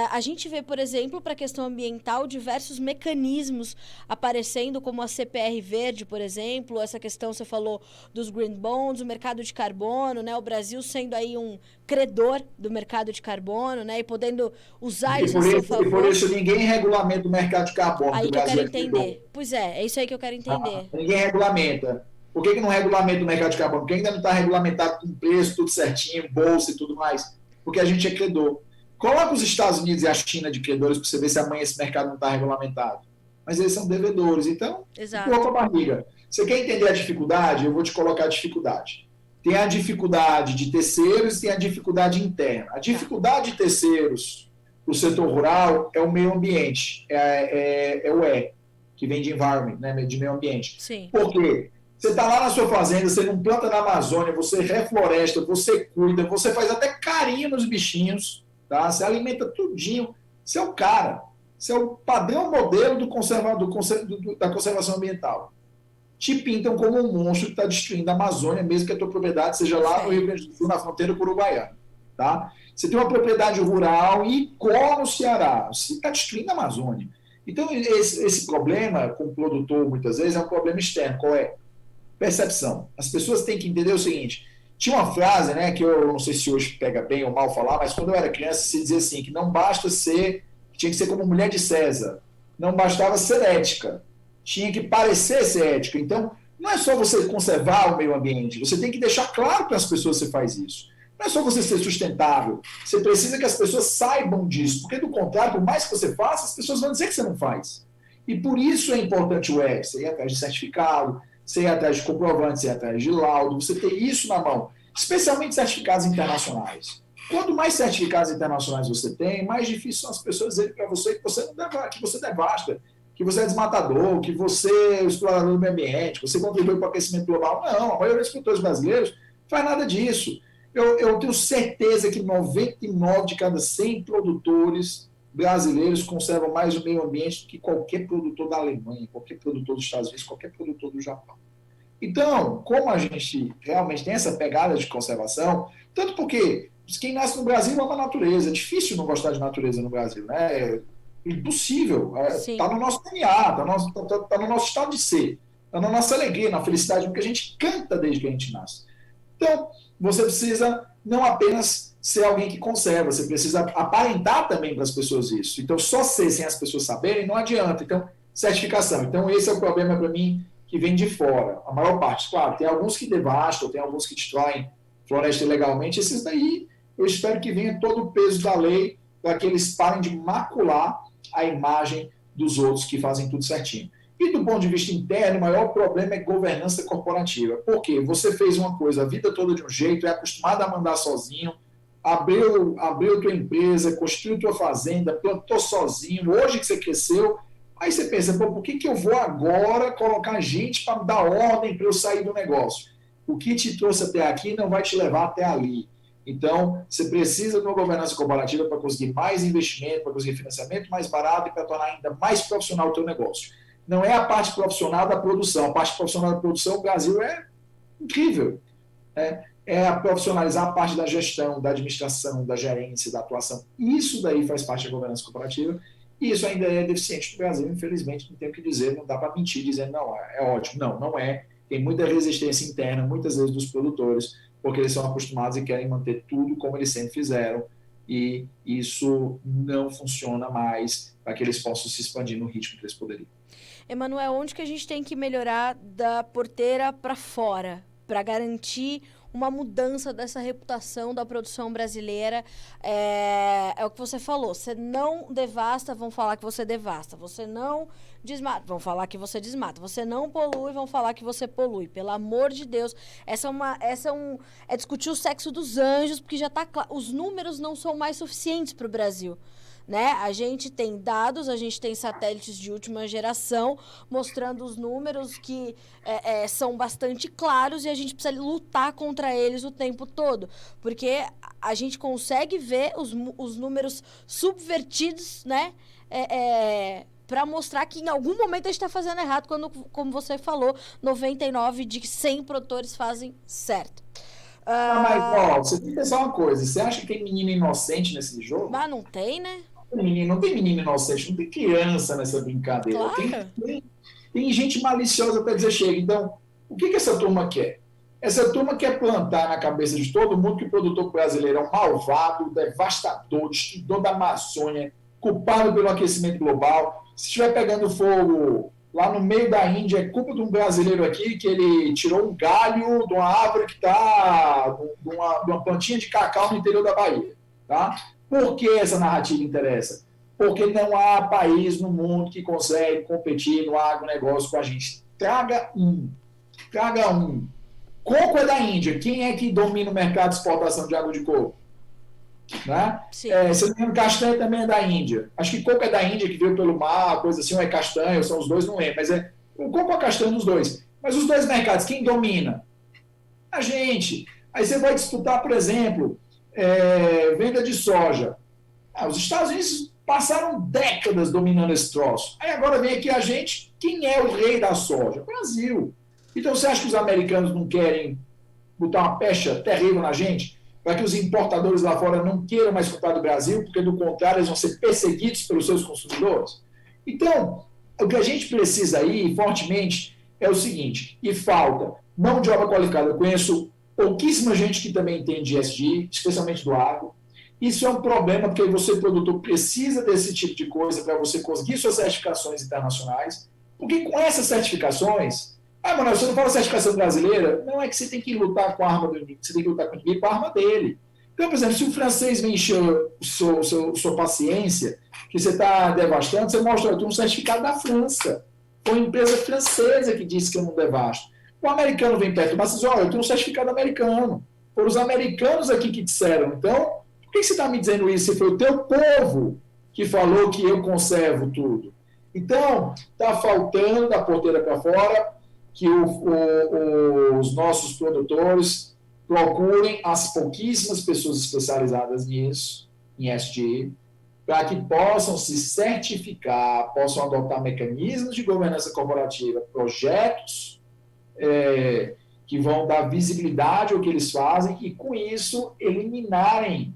A gente vê, por exemplo, para a questão ambiental, diversos mecanismos aparecendo, como a CPR Verde, por exemplo, essa questão, você falou, dos green bonds, o mercado de carbono, né? O Brasil sendo aí um credor do mercado de carbono, né? E podendo usar isso a seu favor. E por isso ninguém regulamenta o mercado de carbono. Aí que eu quero entender. Pois é isso aí que eu quero entender. Ninguém regulamenta. Por que não regulamenta o mercado de carbono? Porque ainda não está regulamentado com preço, tudo certinho, bolsa e tudo mais. Porque a gente é credor. Coloca os Estados Unidos e a China de credores para você ver se amanhã esse mercado não está regulamentado. Mas eles são devedores. Então, coloca a barriga. Você quer entender a dificuldade? Eu vou te colocar a dificuldade. Tem a dificuldade de terceiros e tem a dificuldade interna. A dificuldade de terceiros para o setor rural é o meio ambiente. É o E. que vem de environment, né, de meio ambiente. Sim. Por quê? Você está lá na sua fazenda, você não planta na Amazônia, você refloresta, você cuida, você faz até carinho nos bichinhos, tá? Você alimenta tudinho. Você é o cara. Você é o padrão modelo da conservação ambiental. Te pintam como um monstro que está destruindo a Amazônia, mesmo que a tua propriedade seja lá no Rio Grande do Sul, na fronteira com o Uruguaiana. Tá? Você tem uma propriedade rural e cola no Ceará. Você está destruindo a Amazônia. Então, esse problema com o produtor, muitas vezes, é um problema externo. Qual é? Percepção. As pessoas têm que entender o seguinte. Tinha uma frase, né, que eu não sei se hoje pega bem ou mal falar, mas quando eu era criança se dizia assim, que não basta ser, tinha que ser como mulher de César. Não bastava ser ética. Tinha que parecer ser ética. Então, não é só você conservar o meio ambiente, você tem que deixar claro para as pessoas que você faz isso. Não é só você ser sustentável, você precisa que as pessoas saibam disso, porque do contrário, por mais que você faça, as pessoas vão dizer que você não faz. E por isso é importante o ERC, você ir atrás de certificado, você ir atrás de comprovante, você ir atrás de laudo, você ter isso na mão, especialmente certificados internacionais. Quanto mais certificados internacionais você tem, mais difícil são as pessoas dizerem para você que você devasta, que você é desmatador, que você é o explorador do meio ambiente, que você contribui para o aquecimento global. Não, a maioria dos produtores brasileiros faz nada disso. Eu tenho certeza que 99 de cada 100 produtores brasileiros conservam mais o meio ambiente do que qualquer produtor da Alemanha, qualquer produtor dos Estados Unidos, qualquer produtor do Japão. Então, como a gente realmente tem essa pegada de conservação, tanto porque quem nasce no Brasil ama a natureza, é difícil não gostar de natureza no Brasil, né? É impossível, está no nosso DNA, está no nosso estado de ser, está na nossa alegria, na felicidade, porque a gente canta desde que a gente nasce. Então, você precisa não apenas ser alguém que conserva, você precisa aparentar também para as pessoas isso. Então, só ser sem as pessoas saberem não adianta. Então, certificação. Então, esse é o problema para mim que vem de fora. A maior parte, claro, tem alguns que devastam, tem alguns que destroem floresta ilegalmente. Esses daí, eu espero que venha todo o peso da lei para que eles parem de macular a imagem dos outros que fazem tudo certinho. E do ponto de vista interno, o maior problema é governança corporativa. Por quê? Você fez uma coisa a vida toda de um jeito, é acostumado a mandar sozinho, abriu tua empresa, construiu tua fazenda, plantou sozinho, hoje que você cresceu, aí você pensa, por que eu vou agora colocar gente para dar ordem para eu sair do negócio? O que te trouxe até aqui não vai te levar até ali. Então, você precisa de uma governança corporativa para conseguir mais investimento, para conseguir financiamento mais barato e para tornar ainda mais profissional o teu negócio. Não é a parte profissional da produção. A parte profissional da produção, o Brasil é incrível. É a profissionalizar a parte da gestão, da administração, da gerência, da atuação. Isso daí faz parte da governança corporativa e isso ainda é deficiente no Brasil, infelizmente, não tem o que dizer, não dá para mentir dizendo, não, é ótimo. Não, não é. Tem muita resistência interna, muitas vezes dos produtores, porque eles são acostumados e querem manter tudo como eles sempre fizeram, e isso não funciona mais para que eles possam se expandir no ritmo que eles poderiam. Emanuel, onde que a gente tem que melhorar da porteira para fora, para garantir uma mudança dessa reputação da produção brasileira? É o que você falou, você não devasta, vão falar que você devasta, você não desmata, vão falar que você desmata, você não polui, vão falar que você polui. Pelo amor de Deus, é discutir o sexo dos anjos, porque já está claro, os números não são mais suficientes para o Brasil. Né? A gente tem dados, a gente tem satélites de última geração mostrando os números que são bastante claros e a gente precisa lutar contra eles o tempo todo, porque a gente consegue ver os números subvertidos, né? Para mostrar que em algum momento a gente está fazendo errado, quando, como você falou, 99 de 100 produtores fazem certo. Mas, você tem que pensar uma coisa, você acha que tem menino inocente nesse jogo? Mas não tem, né? Não tem menino inocente, não tem criança nessa brincadeira. Claro. Tem gente maliciosa para dizer chega. Então, o que essa turma quer? Essa turma quer plantar na cabeça de todo mundo que o produtor brasileiro é um malvado, devastador, destruidor da Amazônia, culpado pelo aquecimento global. Se estiver pegando fogo lá no meio da Índia, é culpa de um brasileiro aqui que ele tirou um galho de uma árvore que está, de uma plantinha de cacau no interior da Bahia. Tá? Por que essa narrativa interessa? Porque não há país no mundo que consegue competir no agronegócio com a gente. Traga um. Coco é da Índia. Quem é que domina o mercado de exportação de água de coco? Né? Sim. Se não me engano, castanha também é da Índia. Acho que coco é da Índia, que veio pelo mar, coisa assim, ou é castanha, ou são os dois, não lembro. Mas o coco é a castanha dos dois. Mas os dois mercados, quem domina? A gente. Aí você vai disputar, por exemplo, venda de soja. Os Estados Unidos passaram décadas dominando esse troço. Aí agora vem aqui a gente, quem é o rei da soja? Brasil. Então você acha que os americanos não querem botar uma pecha terrível na gente, para que os importadores lá fora não queiram mais comprar do Brasil, porque do contrário eles vão ser perseguidos pelos seus consumidores? Então, o que a gente precisa aí, fortemente, é o seguinte, e falta mão de obra qualificada. Eu conheço pouquíssima gente que também entende ESG, especialmente do agro. Isso é um problema, porque você, produtor, precisa desse tipo de coisa para você conseguir suas certificações internacionais, porque com essas certificações... Manuel, você não fala certificação brasileira? Não, é que você tem que lutar com a arma do inimigo, você tem que lutar com o inimigo com a arma dele. Então, por exemplo, se o francês vem encher sua paciência, que você está devastando, você mostra, eu tenho um certificado da França. Foi uma empresa francesa que disse que eu não devasto. O americano vem perto, mas diz, olha, eu tenho um certificado americano. Foram os americanos aqui que disseram. Então, por que você está me dizendo isso? Se foi o teu povo que falou que eu conservo tudo. Então, está faltando da porteira para fora que os nossos produtores procurem as pouquíssimas pessoas especializadas nisso, em ESG, para que possam se certificar, possam adotar mecanismos de governança corporativa, projetos que vão dar visibilidade ao que eles fazem e, com isso, eliminarem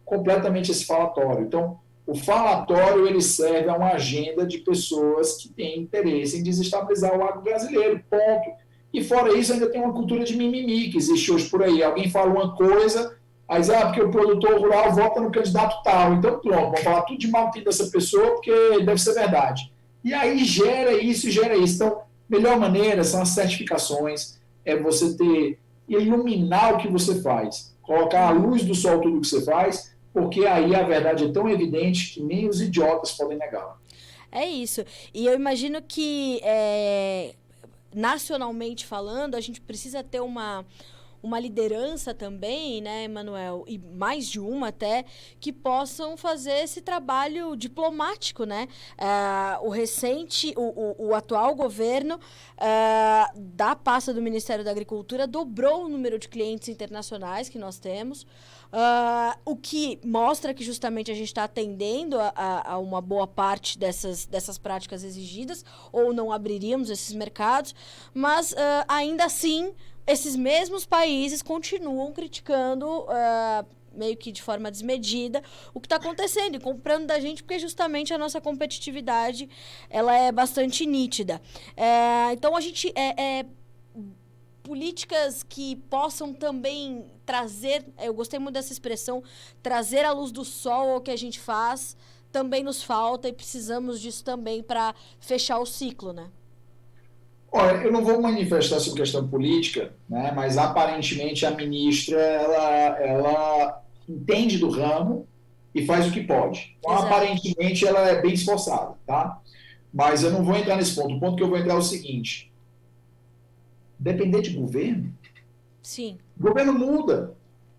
completamente esse falatório. Então, o falatório ele serve a uma agenda de pessoas que têm interesse em desestabilizar o agro brasileiro, ponto. E fora isso, ainda tem uma cultura de mimimi que existe hoje por aí. Alguém fala uma coisa, aí diz, porque o produtor rural vota no candidato tal. Então, pronto, vamos falar tudo de mal dessa pessoa, porque deve ser verdade. E aí gera isso e gera isso. Então, melhor maneira são as certificações, é você iluminar o que você faz, colocar a luz do sol tudo o que você faz, porque aí a verdade é tão evidente que nem os idiotas podem negá-la. É isso. E eu imagino que, nacionalmente falando, a gente precisa ter uma liderança também, né, Emanuel, e mais de uma até, que possam fazer esse trabalho diplomático, né? O atual governo da pasta do Ministério da Agricultura dobrou o número de clientes internacionais que nós temos, o que mostra que justamente a gente está atendendo a uma boa parte dessas práticas exigidas, ou não abriríamos esses mercados, mas ainda assim esses mesmos países continuam criticando, meio que de forma desmedida, o que está acontecendo e comprando da gente, porque justamente a nossa competitividade ela é bastante nítida. Então, a gente... políticas que possam também trazer, eu gostei muito dessa expressão, trazer a luz do sol ao que a gente faz, também nos falta e precisamos disso também para fechar o ciclo, né? Olha, eu não vou manifestar sobre questão política, né, mas aparentemente a ministra ela entende do ramo e faz o que pode. Então, aparentemente ela é bem esforçada, tá? Mas eu não vou entrar nesse ponto. O ponto que eu vou entrar é o seguinte: depender de governo? Sim. O governo muda.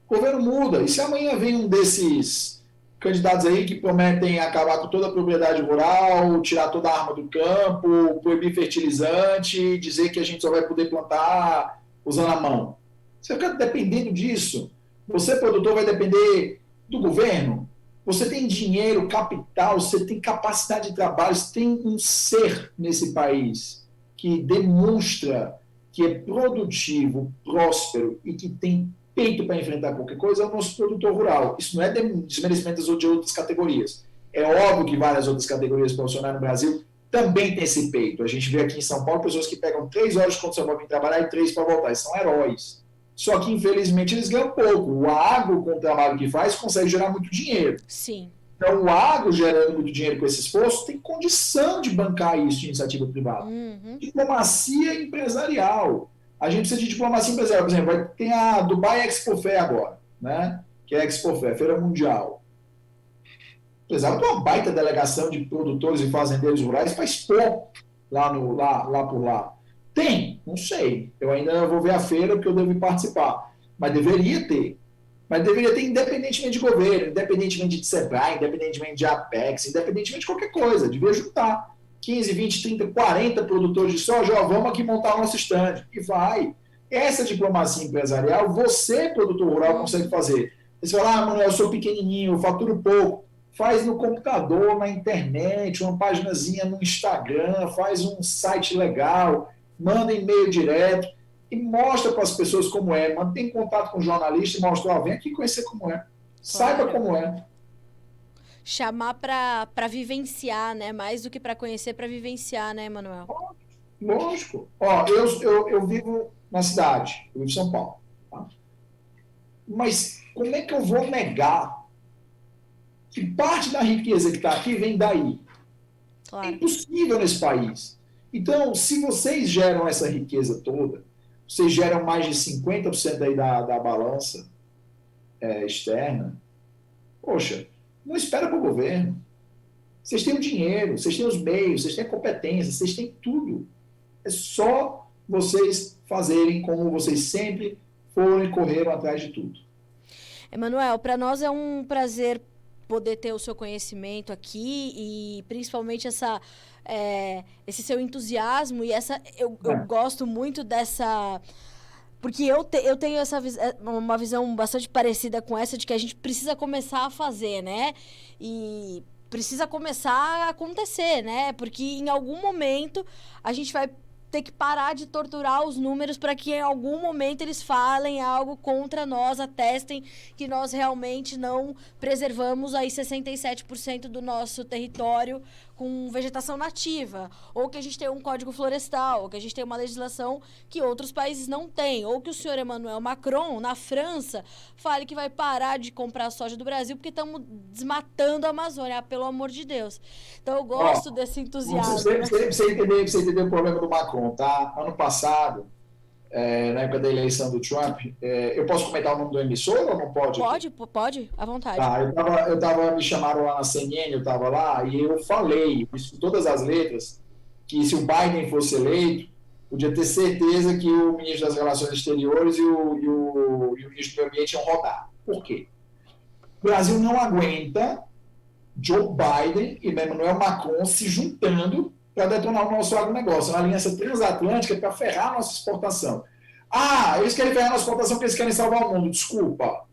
O governo muda. E se amanhã vem um desses candidatos aí que prometem acabar com toda a propriedade rural, tirar toda a arma do campo, proibir fertilizante, dizer que a gente só vai poder plantar usando a mão. Você fica dependendo disso. Você, produtor, vai depender do governo. Você tem dinheiro, capital, você tem capacidade de trabalho, você tem um ser nesse país que demonstra que é produtivo, próspero e que tem peito para enfrentar qualquer coisa, é o nosso produtor rural. Isso não é desmerecimento de outras categorias. É óbvio que várias outras categorias profissionais no Brasil também têm esse peito. A gente vê aqui em São Paulo pessoas que pegam 3 horas de condição para vir trabalhar e 3 para voltar. Eles são heróis. Só que, infelizmente, eles ganham pouco. O agro, com o trabalho que faz, consegue gerar muito dinheiro. Sim. Então, o agro, gerando muito dinheiro com esse esforço, tem condição de bancar isso de iniciativa privada. Uhum. Diplomacia empresarial. A gente precisa de diplomacia empresarial. Por exemplo, tem a Dubai Expo Fair agora, né? Que é a Expo Fair, Feira Mundial. Precisava de uma baita delegação de produtores e fazendeiros rurais para expor lá por lá. Tem? Não sei. Eu ainda vou ver a feira porque eu devo participar. Mas deveria ter. Mas deveria ter independentemente de governo, independentemente de Sebrae, independentemente de Apex, independentemente de qualquer coisa. Devia juntar 15, 20, 30, 40 produtores de soja, ó, vamos aqui montar o nosso stand. E vai. Essa diplomacia empresarial, você, produtor rural, consegue fazer. Você fala, ah, Manuel, eu sou pequenininho, eu faturo pouco. Faz no computador, na internet, uma paginazinha no Instagram, faz um site legal, manda e-mail direto e mostra para as pessoas como é. Mantém contato com o jornalista e mostra, ó, vem aqui conhecer como é. Saiba como é. Chamar para vivenciar, né? Mais do que para conhecer, para vivenciar, né, Emanuel? Lógico. Ó, eu vivo na cidade, eu vivo em São Paulo. Tá? Mas como é que eu vou negar que parte da riqueza que está aqui vem daí? Claro. É impossível nesse país. Então, se vocês geram essa riqueza toda, vocês geram mais de 50% aí da balança externa, poxa, não espera para o governo. Vocês têm o dinheiro, vocês têm os meios, vocês têm a competência, vocês têm tudo. É só vocês fazerem como vocês sempre foram e correram atrás de tudo. Emanuel, para nós é um prazer poder ter o seu conhecimento aqui e principalmente esse seu entusiasmo e eu gosto muito dessa... Porque eu tenho uma visão bastante parecida com essa de que a gente precisa começar a fazer, né? E precisa começar a acontecer, né? Porque em algum momento a gente vai ter que parar de torturar os números para que em algum momento eles falem algo contra nós, atestem que nós realmente não preservamos aí 67% do nosso território com vegetação nativa, ou que a gente tem um código florestal, ou que a gente tem uma legislação que outros países não têm, ou que o senhor Emmanuel Macron, na França, fale que vai parar de comprar soja do Brasil porque estamos desmatando a Amazônia, pelo amor de Deus. Então eu gosto desse entusiasmo. Você entender o problema do Macron, tá? Ano passado, na época da eleição do Trump, eu posso comentar o nome do emissor ou não pode? Pode, à vontade. Tá, me chamaram lá na CNN, eu estava lá, e eu falei, isso com todas as letras, que se o Biden fosse eleito, podia ter certeza que o ministro das Relações Exteriores e o ministro do Meio Ambiente iam rodar. Por quê? O Brasil não aguenta Joe Biden e Emmanuel Macron se juntando para detonar o nosso agronegócio. Uma aliança transatlântica para ferrar a nossa exportação. Ah, eles querem ferrar a nossa exportação porque eles querem salvar o mundo. Desculpa.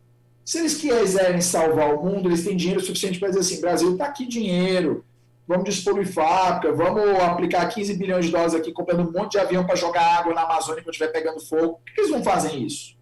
Se eles quiserem salvar o mundo, eles têm dinheiro suficiente para dizer assim, Brasil, está aqui dinheiro, vamos despoluir fábrica, vamos aplicar 15 bilhões de dólares aqui, comprando um monte de avião para jogar água na Amazônia quando estiver pegando fogo. Por que eles não fazem isso?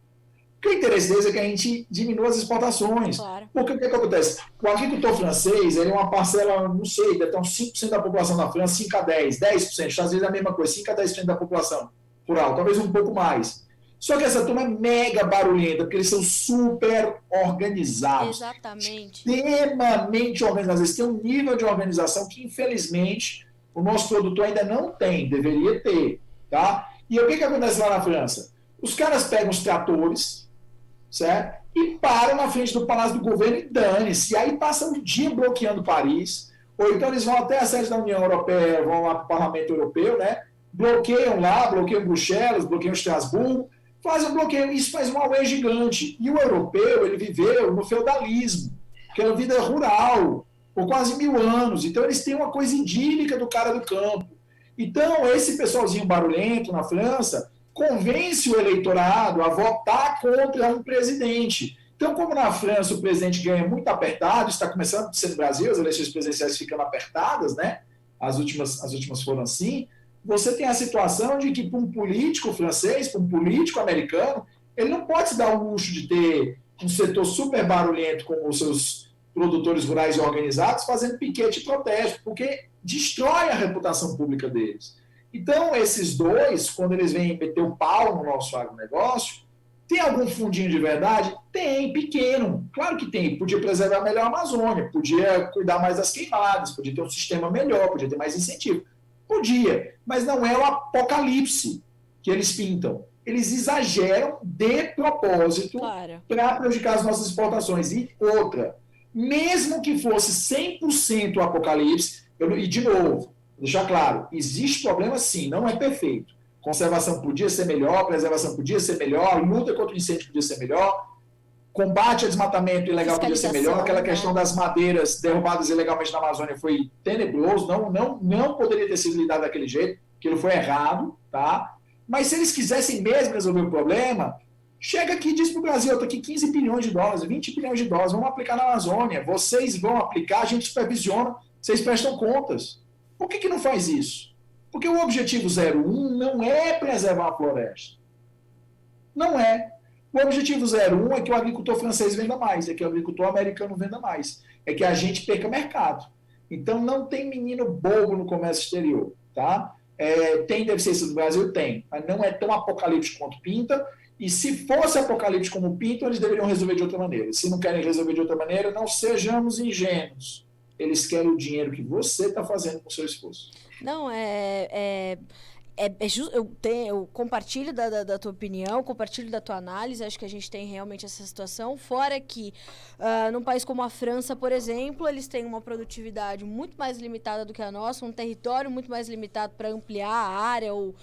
Porque o interesse deles é que a gente diminua as exportações. Claro. Porque o que acontece? O agricultor francês, ele é uma parcela, não sei, deve ter uns 5% da população da França, 5 a 10, 10%, às vezes é a mesma coisa, 5 a 10% da população rural, talvez um pouco mais. Só que essa turma é mega barulhenta, porque eles são super organizados. Exatamente. Extremamente organizados. Eles têm um nível de organização que, infelizmente, o nosso produtor ainda não tem, deveria ter. Tá? E o que acontece lá na França? Os caras pegam os tratores, certo? E param na frente do Palácio do Governo e dane-se. E aí passam o dia bloqueando Paris, ou então eles vão até a sede da União Europeia, vão lá para o Parlamento Europeu, né? Bloqueiam lá, bloqueiam Bruxelas, bloqueiam Estrasburgo, fazem um bloqueio. Isso faz um auê gigante. E o europeu, ele viveu no feudalismo, que é uma vida rural, por quase 1000 anos. Então eles têm uma coisa idílica do cara do campo. Então esse pessoalzinho barulhento na França convence o eleitorado a votar contra um presidente. Então, como na França o presidente ganha muito apertado, está começando a ser no Brasil, as eleições presidenciais ficando apertadas, né? As últimas foram assim. Você tem a situação de que para um político francês, para um político americano, ele não pode se dar o luxo de ter um setor super barulhento com os seus produtores rurais organizados fazendo piquete e protesto, porque destrói a reputação pública deles. Então, esses dois, quando eles vêm meter o pau no nosso agronegócio, tem algum fundinho de verdade? Tem, pequeno. Claro que tem. Podia preservar melhor a Amazônia, podia cuidar mais das queimadas, podia ter um sistema melhor, podia ter mais incentivo. Podia, mas não é o apocalipse que eles pintam. Eles exageram de propósito para prejudicar as nossas exportações. E outra, mesmo que fosse 100% o apocalipse, e de novo, deixar claro, existe problema sim, não é perfeito. Conservação podia ser melhor, preservação podia ser melhor, luta contra o incêndio podia ser melhor. combate ao desmatamento ilegal podia ser melhor, aquela questão das madeiras derrubadas ilegalmente na Amazônia foi tenebroso, não poderia ter sido lidado daquele jeito, aquilo foi errado, tá? Mas se eles quisessem mesmo resolver o problema, chega aqui e diz para o Brasil, eu estou aqui 15 bilhões de dólares, 20 bilhões de dólares, vamos aplicar na Amazônia, vocês vão aplicar, a gente supervisiona, vocês prestam contas. Por que não faz isso? Porque o objetivo 01 não é preservar a floresta. Não é. O objetivo 01 é que o agricultor francês venda mais, é que o agricultor americano venda mais, é que a gente perca mercado. Então não tem menino bobo no comércio exterior, tá? Tem deficiência do Brasil? Tem, mas não é tão apocalíptico quanto pinta, e se fosse apocalíptico como pintam, eles deveriam resolver de outra maneira. Se não querem resolver de outra maneira, não sejamos ingênuos. Eles querem o dinheiro que você está fazendo com o seu esforço. Não, eu compartilho da tua opinião, compartilho da tua análise, acho que a gente tem realmente essa situação, fora que num país como a França, por exemplo, eles têm uma produtividade muito mais limitada do que a nossa, um território muito mais limitado para ampliar a área ou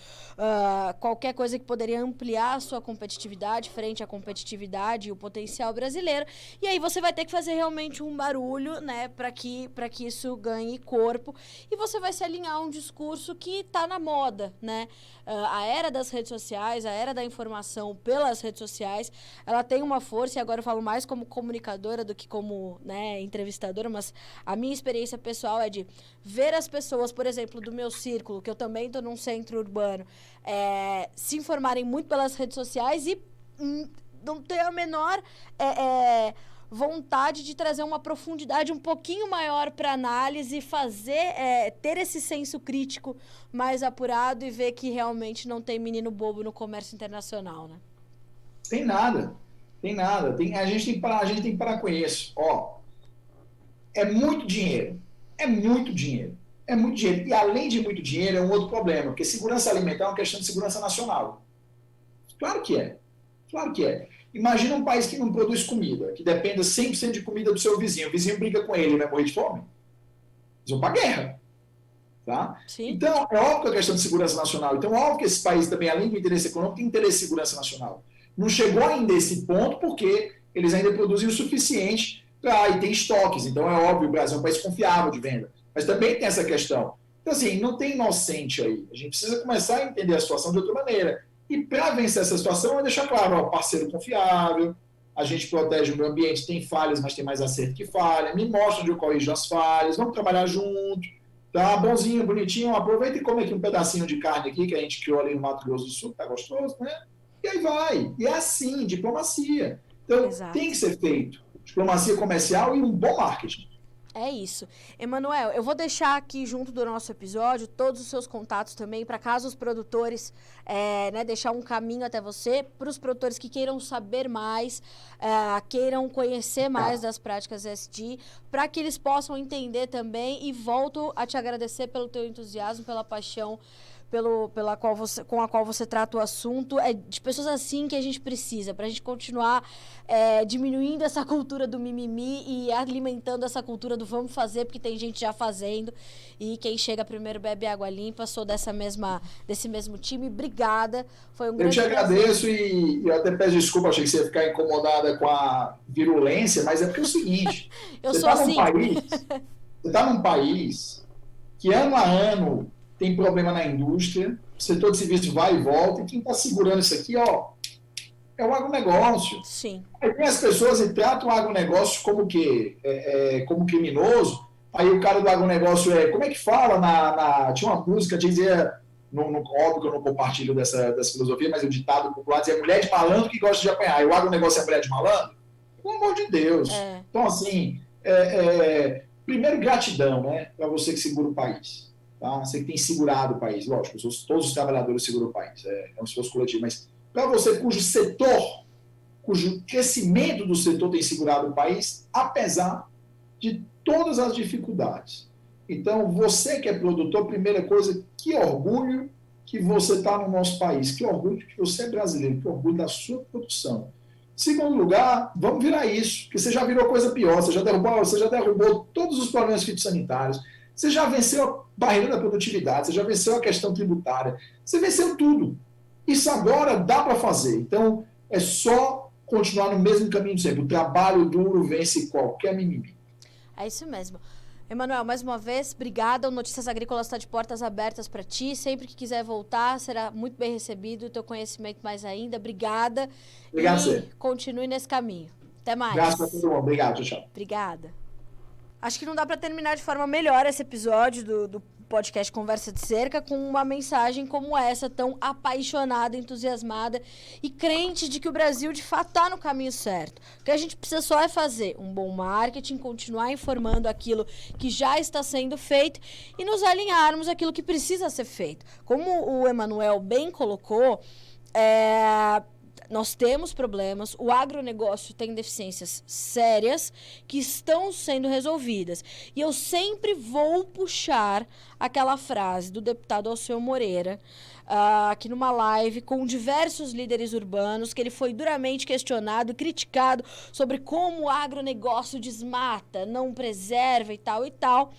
qualquer coisa que poderia ampliar a sua competitividade frente à competitividade e o potencial brasileiro, e aí você vai ter que fazer realmente um barulho, né, para que isso ganhe corpo, e você vai se alinhar a um discurso que está na moda, né? A era das redes sociais, a era da informação pelas redes sociais, ela tem uma força, e agora eu falo mais como comunicadora do que como, né, entrevistadora, mas a minha experiência pessoal é de ver as pessoas, por exemplo, do meu círculo, que eu também estou num centro urbano, se informarem muito pelas redes sociais e não ter a menor vontade de trazer uma profundidade um pouquinho maior para análise, ter esse senso crítico mais apurado e ver que realmente não tem menino bobo no comércio internacional, né? Tem nada. A gente tem que parar com isso. É muito dinheiro. E além de muito dinheiro, é um outro problema, porque segurança alimentar é uma questão de segurança nacional. Claro que é. Imagina um país que não produz comida, que dependa 100% de comida do seu vizinho. O vizinho briga com ele, vai morrer de fome. Eles vão para a guerra. Tá? Então, é óbvio que a questão de segurança nacional. Então, é óbvio que esse país também, além do interesse econômico, tem interesse de segurança nacional. Não chegou ainda a esse ponto porque eles ainda produzem o suficiente e tem estoques. Então, é óbvio, o Brasil é um país confiável de venda. Mas também tem essa questão. Então, assim, não tem inocente aí. A gente precisa começar a entender a situação de outra maneira. E para vencer essa situação, é deixar claro, parceiro confiável, a gente protege o meio ambiente, tem falhas, mas tem mais acerto que falha, me mostra onde eu corrijo as falhas, vamos trabalhar junto, tá bonzinho, bonitinho, aproveita e come aqui um pedacinho de carne aqui, que a gente criou ali no Mato Grosso do Sul, tá gostoso, né? E aí vai. E é assim, diplomacia. Então, tem que ser feito. Diplomacia comercial e um bom marketing. É isso. Emanuel, eu vou deixar aqui junto do nosso episódio todos os seus contatos também, para caso os produtores, deixar um caminho até você, para os produtores que queiram saber mais, queiram conhecer mais das práticas ESG, para que eles possam entender também, e volto a te agradecer pelo teu entusiasmo, pela paixão com a qual você trata o assunto. É de pessoas assim que a gente precisa, para a gente continuar diminuindo essa cultura do mimimi e alimentando essa cultura do vamos fazer, porque tem gente já fazendo, e quem chega primeiro bebe água limpa. Sou desse mesmo time. Obrigada, foi um grande prazer. Eu te agradeço e eu até peço desculpa, achei que você ia ficar incomodada com a virulência, mas é porque é o seguinte, você está num país que ano a ano tem problema na indústria, o setor de serviço vai e volta, e quem está segurando isso aqui, é o agronegócio. Sim. Aí tem as pessoas e tratam o agronegócio como que como criminoso, aí o cara do agronegócio como é que fala? Tinha uma música, dizia, óbvio que eu não compartilho dessa filosofia, mas o ditado popular dizia, mulher de malandro que gosta de apanhar, e o agronegócio é mulher de malandro? Pelo amor de Deus. Então, assim, primeiro, gratidão, né, para você que segura o país. Tá? Você que tem segurado o país, lógico, todos os trabalhadores seguram o país, é um esforço coletivo, mas para você cujo crescimento do setor tem segurado o país, apesar de todas as dificuldades. Então, você que é produtor, primeira coisa, que orgulho que você está no nosso país, que orgulho que você é brasileiro, que orgulho da sua produção. Segundo lugar, vamos virar isso, porque você já virou coisa pior, você já derrubou todos os problemas fitossanitários, você já venceu a barreira da produtividade, você já venceu a questão tributária, você venceu tudo. Isso agora dá para fazer. Então, é só continuar no mesmo caminho sempre. O trabalho duro vence qualquer mimimi. É isso mesmo. Emanuel, mais uma vez, obrigada. O Notícias Agrícolas está de portas abertas para ti. Sempre que quiser voltar, será muito bem recebido. O teu conhecimento mais ainda. Obrigada. Obrigado, e você. Continue nesse caminho. Até mais. Abraço para todo mundo. Obrigado, tchau, tchau. Obrigada. Acho que não dá para terminar de forma melhor esse episódio do podcast Conversa de Cerca com uma mensagem como essa, tão apaixonada, entusiasmada e crente de que o Brasil de fato está no caminho certo. O que a gente precisa só é fazer um bom marketing, continuar informando aquilo que já está sendo feito e nos alinharmos àquilo que precisa ser feito. Como o Emanuel bem colocou, nós temos problemas, o agronegócio tem deficiências sérias que estão sendo resolvidas. E eu sempre vou puxar aquela frase do deputado Alceu Moreira, aqui numa live com diversos líderes urbanos, que ele foi duramente questionado, criticado sobre como o agronegócio desmata, não preserva e tal e tal.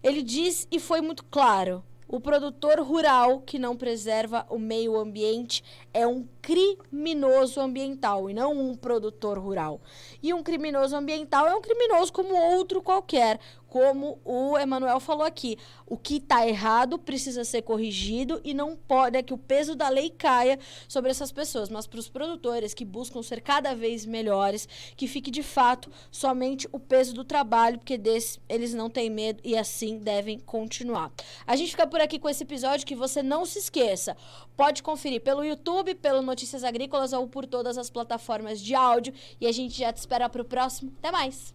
Ele diz e foi muito claro: o produtor rural que não preserva o meio ambiente é um criminoso ambiental e não um produtor rural. E um criminoso ambiental é um criminoso como outro qualquer, como o Emanuel falou aqui. O que está errado precisa ser corrigido e não pode que o peso da lei caia sobre essas pessoas, mas para os produtores que buscam ser cada vez melhores, que fique de fato somente o peso do trabalho, porque desse eles não têm medo e assim devem continuar. A gente fica por aqui com esse episódio, que você não se esqueça. Pode conferir pelo YouTube, pelo Notícias Agrícolas ou por todas as plataformas de áudio. E a gente já te espera para o próximo. Até mais!